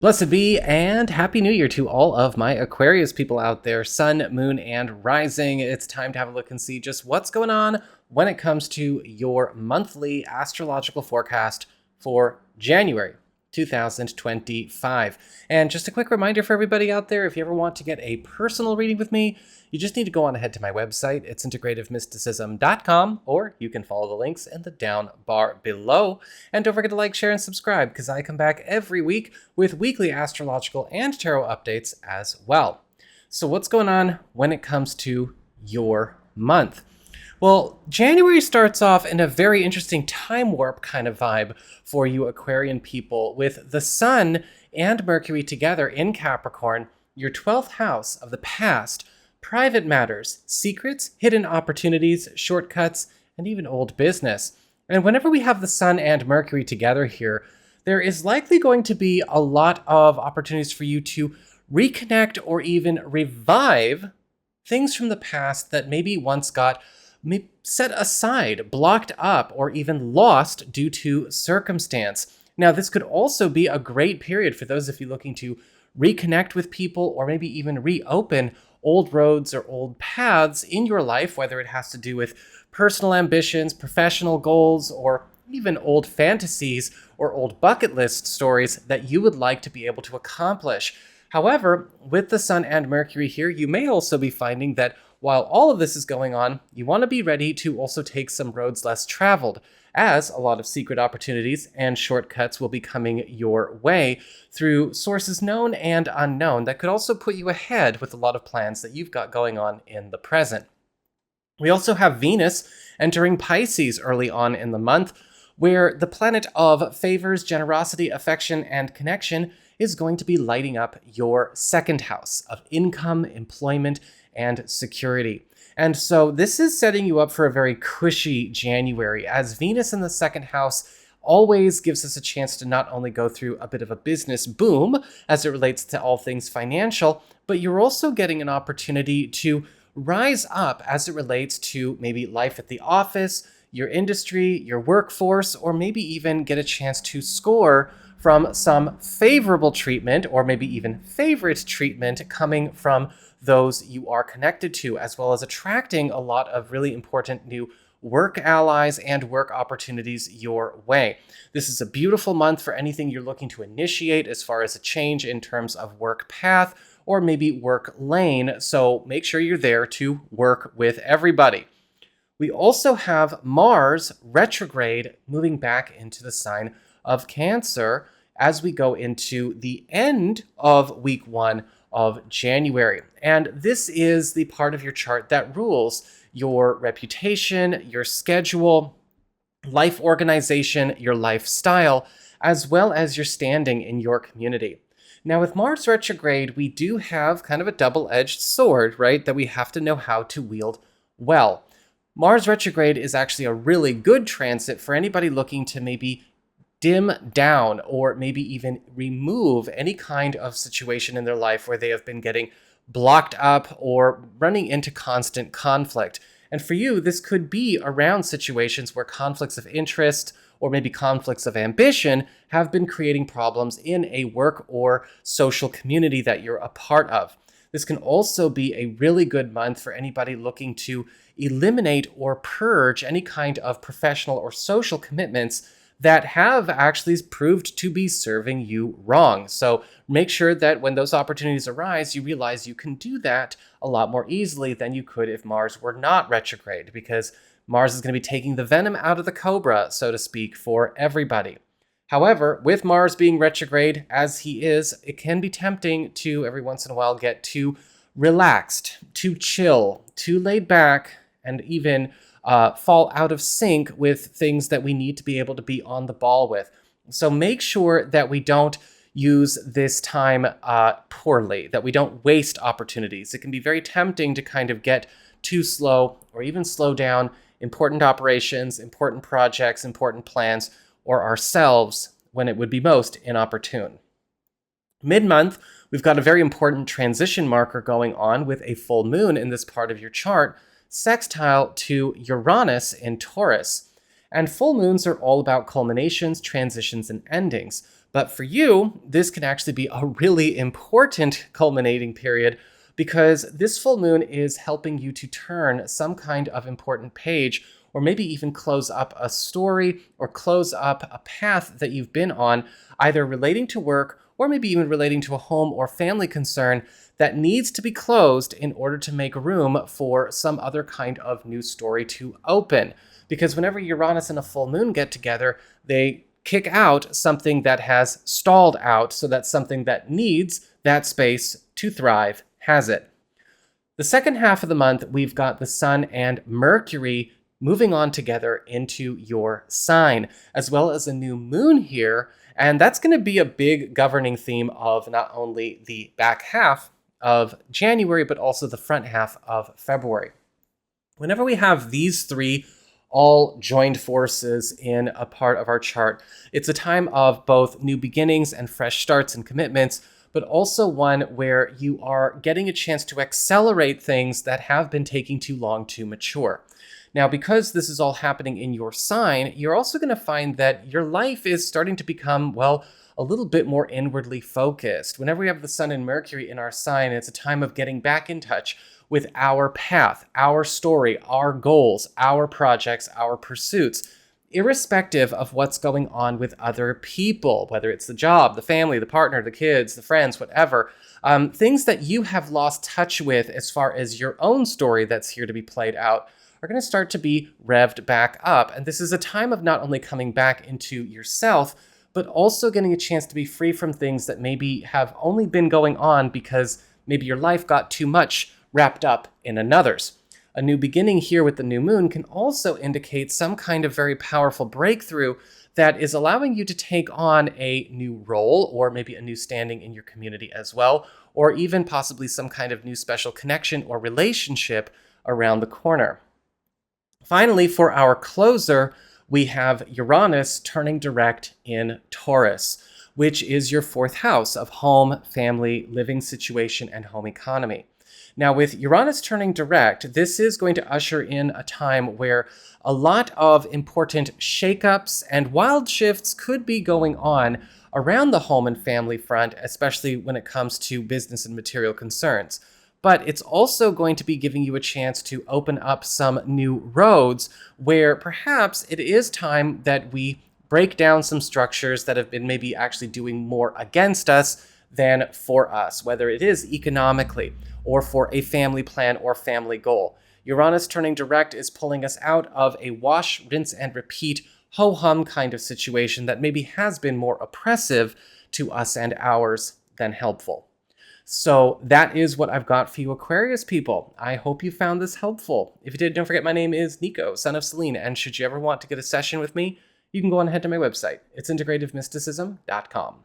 Blessed be and Happy New Year to all of my Aquarius people out there, Sun, Moon, and Rising. It's time to have a look and see just what's going on when it comes to your monthly astrological forecast for January 2025. And just a quick reminder for everybody out there, if you ever want to get a personal reading with me, you just need to go on ahead to my website. It's integrativemysticism.com, or you can follow the links in the down bar below. And don't forget to like, share, and subscribe, because I come back every week with weekly astrological and tarot updates as well. So what's going on when it comes to your month? Well, January starts off in a very interesting time warp kind of vibe for you Aquarian people, with the Sun and Mercury together in Capricorn, your 12th house of the past, private matters, secrets, hidden opportunities, shortcuts, and even old business. And whenever we have the Sun and Mercury together here, there is likely going to be a lot of opportunities for you to reconnect or even revive things from the past that maybe once got set aside, blocked up, or even lost due to circumstance. Now, this could also be a great period for those of you looking to reconnect with people or maybe even reopen old roads or old paths in your life, whether it has to do with personal ambitions, professional goals, or even old fantasies or old bucket list stories that you would like to be able to accomplish. However, with the Sun and Mercury here, you may also be finding that while all of this is going on, you want to be ready to also take some roads less traveled, as a lot of secret opportunities and shortcuts will be coming your way through sources known and unknown that could also put you ahead with a lot of plans that you've got going on in the present. We also have Venus entering Pisces early on in the month, where the planet of favors, generosity, affection, and connection is going to be lighting up your second house of income, employment, and security. And so this is setting you up for a very cushy January, as Venus in the second house always gives us a chance to not only go through a bit of a business boom as it relates to all things financial, but you're also getting an opportunity to rise up as it relates to maybe life at the office, your industry, your workforce, or maybe even get a chance to score from some favorable treatment or maybe even favorite treatment coming from those you are connected to, as well as attracting a lot of really important new work allies and work opportunities your way. This is a beautiful month for anything you're looking to initiate as far as a change in terms of work path or maybe work lane, so make sure you're there to work with everybody. We also have Mars retrograde moving back into the sign of Cancer as we go into the end of week 1 of January. And this is the part of your chart that rules your reputation, your schedule, life organization, your lifestyle, as well as your standing in your community. Now, with Mars retrograde, we do have kind of a double-edged sword, right, that we have to know how to wield well. Mars retrograde is actually a really good transit for anybody looking to maybe dim down or maybe even remove any kind of situation in their life where they have been getting blocked up or running into constant conflict. And for you, this could be around situations where conflicts of interest or maybe conflicts of ambition have been creating problems in a work or social community that you're a part of. This can also be a really good month for anybody looking to eliminate or purge any kind of professional or social commitments that have actually proved to be serving you wrong. So make sure that when those opportunities arise, you realize you can do that a lot more easily than you could if Mars were not retrograde, because Mars is going to be taking the venom out of the cobra, so to speak, for everybody. However, with Mars being retrograde, as he is, it can be tempting to every once in a while get too relaxed, too chill, too laid back, and even fall out of sync with things that we need to be able to be on the ball with. So make sure that we don't use this time poorly, that we don't waste opportunities. It can be very tempting to kind of get too slow or even slow down important operations, important projects, important plans, or ourselves when it would be most inopportune. Mid-month, we've got a very important transition marker going on with a full moon in this part of your chart, sextile to Uranus in Taurus. And full moons are all about culminations, transitions, and endings. But for you, this can actually be a really important culminating period because this full moon is helping you to turn some kind of important page, or maybe even close up a story or close up a path that you've been on, either relating to work or maybe even relating to a home or family concern that needs to be closed in order to make room for some other kind of new story to open. Because whenever Uranus and a full moon get together, they kick out something that has stalled out so that something that needs that space to thrive has it. The second half of the month, we've got the Sun and Mercury moving on together into your sign, as well as a new moon here. And that's going to be a big governing theme of not only the back half of January, but also the front half of February. Whenever we have these three all joined forces in a part of our chart, it's a time of both new beginnings and fresh starts and commitments, but also one where you are getting a chance to accelerate things that have been taking too long to mature. Now, because this is all happening in your sign, you're also going to find that your life is starting to become, well, a little bit more inwardly focused. Whenever we have the Sun and Mercury in our sign, it's a time of getting back in touch with our path, our story, our goals, our projects, our pursuits, irrespective of what's going on with other people, whether it's the job, the family, the partner, the kids, the friends, whatever. Things that you have lost touch with as far as your own story that's here to be played out are going to start to be revved back up. And this is a time of not only coming back into yourself, but also getting a chance to be free from things that maybe have only been going on because maybe your life got too much wrapped up in another's. A new beginning here with the new moon can also indicate some kind of very powerful breakthrough that is allowing you to take on a new role or maybe a new standing in your community as well, or even possibly some kind of new special connection or relationship around the corner. Finally, for our closer, we have Uranus turning direct in Taurus, which is your fourth house of home, family, living situation, and home economy. Now, with Uranus turning direct, this is going to usher in a time where a lot of important shakeups and wild shifts could be going on around the home and family front, especially when it comes to business and material concerns. But it's also going to be giving you a chance to open up some new roads where perhaps it is time that we break down some structures that have been maybe actually doing more against us than for us, whether it is economically or for a family plan or family goal. Uranus turning direct is pulling us out of a wash, rinse, and repeat ho-hum kind of situation that maybe has been more oppressive to us and ours than helpful. So that is what I've got for you, Aquarius people. I hope you found this helpful. If you did, don't forget my name is Nico, Son of Selene, and should you ever want to get a session with me, you can go on ahead to my website. It's integrativemysticism.com.